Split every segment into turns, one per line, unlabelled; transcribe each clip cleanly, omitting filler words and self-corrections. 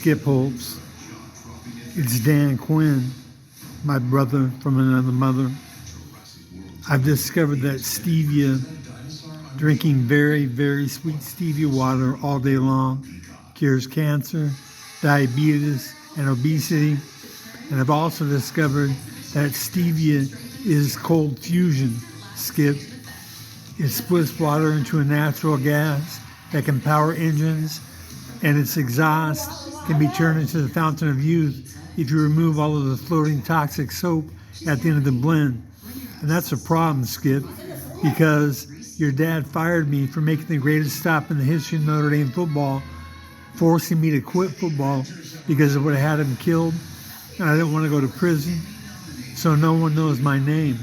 Skip Holtz. It's Dan Quinn, my brother from another mother. I've discovered that stevia, drinking very, very sweet stevia water all day long, cures cancer, diabetes, and obesity. And I've also discovered that stevia is cold fusion, Skip. It splits water into a natural gas that can power engines, and its exhaust can be turned into the fountain of youth if you remove all of the floating toxic soap at the end of the blend. And that's a problem, Skip, because your dad fired me for making the greatest stop in the history of Notre Dame football, forcing me to quit football because it would have had him killed, and I didn't want to go to prison, so no one knows my name.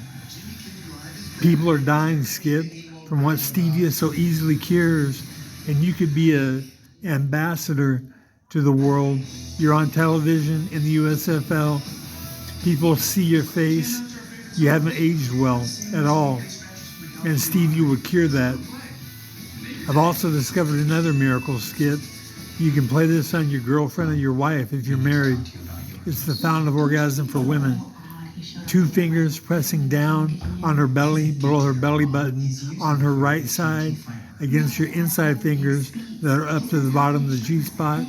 People are dying, Skip, from what stevia so easily cures, and you could be an ambassador to the world. You're on television in the USFL. People see your face. You haven't aged well at all, and stevia would cure that. I've also discovered another miracle, Skip. You can play this on your girlfriend or your wife if you're married. It's the fountain of orgasm for women. 2 fingers pressing down on her belly, below her belly button, on her right side, against your inside fingers that are up to the bottom of the G-spot.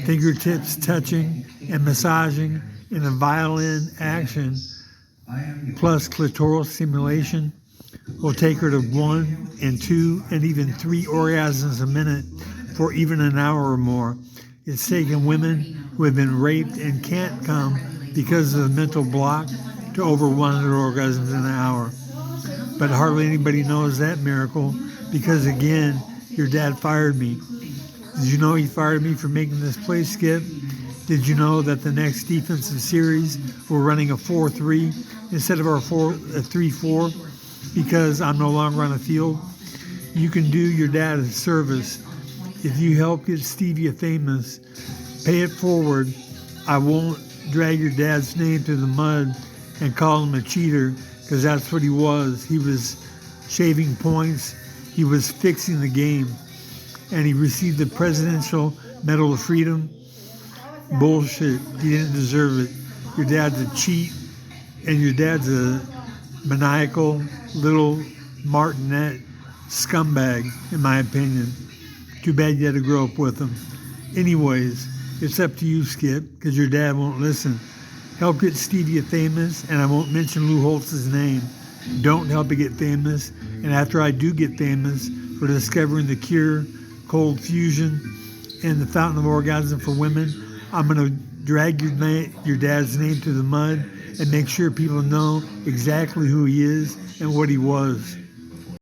Fingertips touching and massaging in a violin action, plus clitoral stimulation, will take her to 1 and 2 and even 3 orgasms a minute for even an hour or more. It's taken women who have been raped and can't come because of the mental block to over 100 orgasms in an hour. But hardly anybody knows that miracle because, again, your dad fired me. Did you know he fired me for making this play, Skip? Did you know that the next defensive series we're running a 4-3 instead of our 3-4 because I'm no longer on the field? You can do your dad a service. If you help get stevia famous, pay it forward. I won't drag your dad's name through the mud and call him a cheater, because that's what he was. He was shaving points. He was fixing the game. And he received the Presidential Medal of Freedom. Bullshit. He didn't deserve it. Your dad's a cheat, and your dad's a maniacal little martinet scumbag, in my opinion. Too bad you had to grow up with him. Anyways, it's up to you, Skip, because your dad won't listen. Help get stevia famous, and I won't mention Lou Holtz's name. Don't help it get famous. And after I do get famous for discovering the cure, cold fusion, and the fountain of orgasm for women, I'm going to drag your dad's name through the mud and make sure people know exactly who he is and what he was.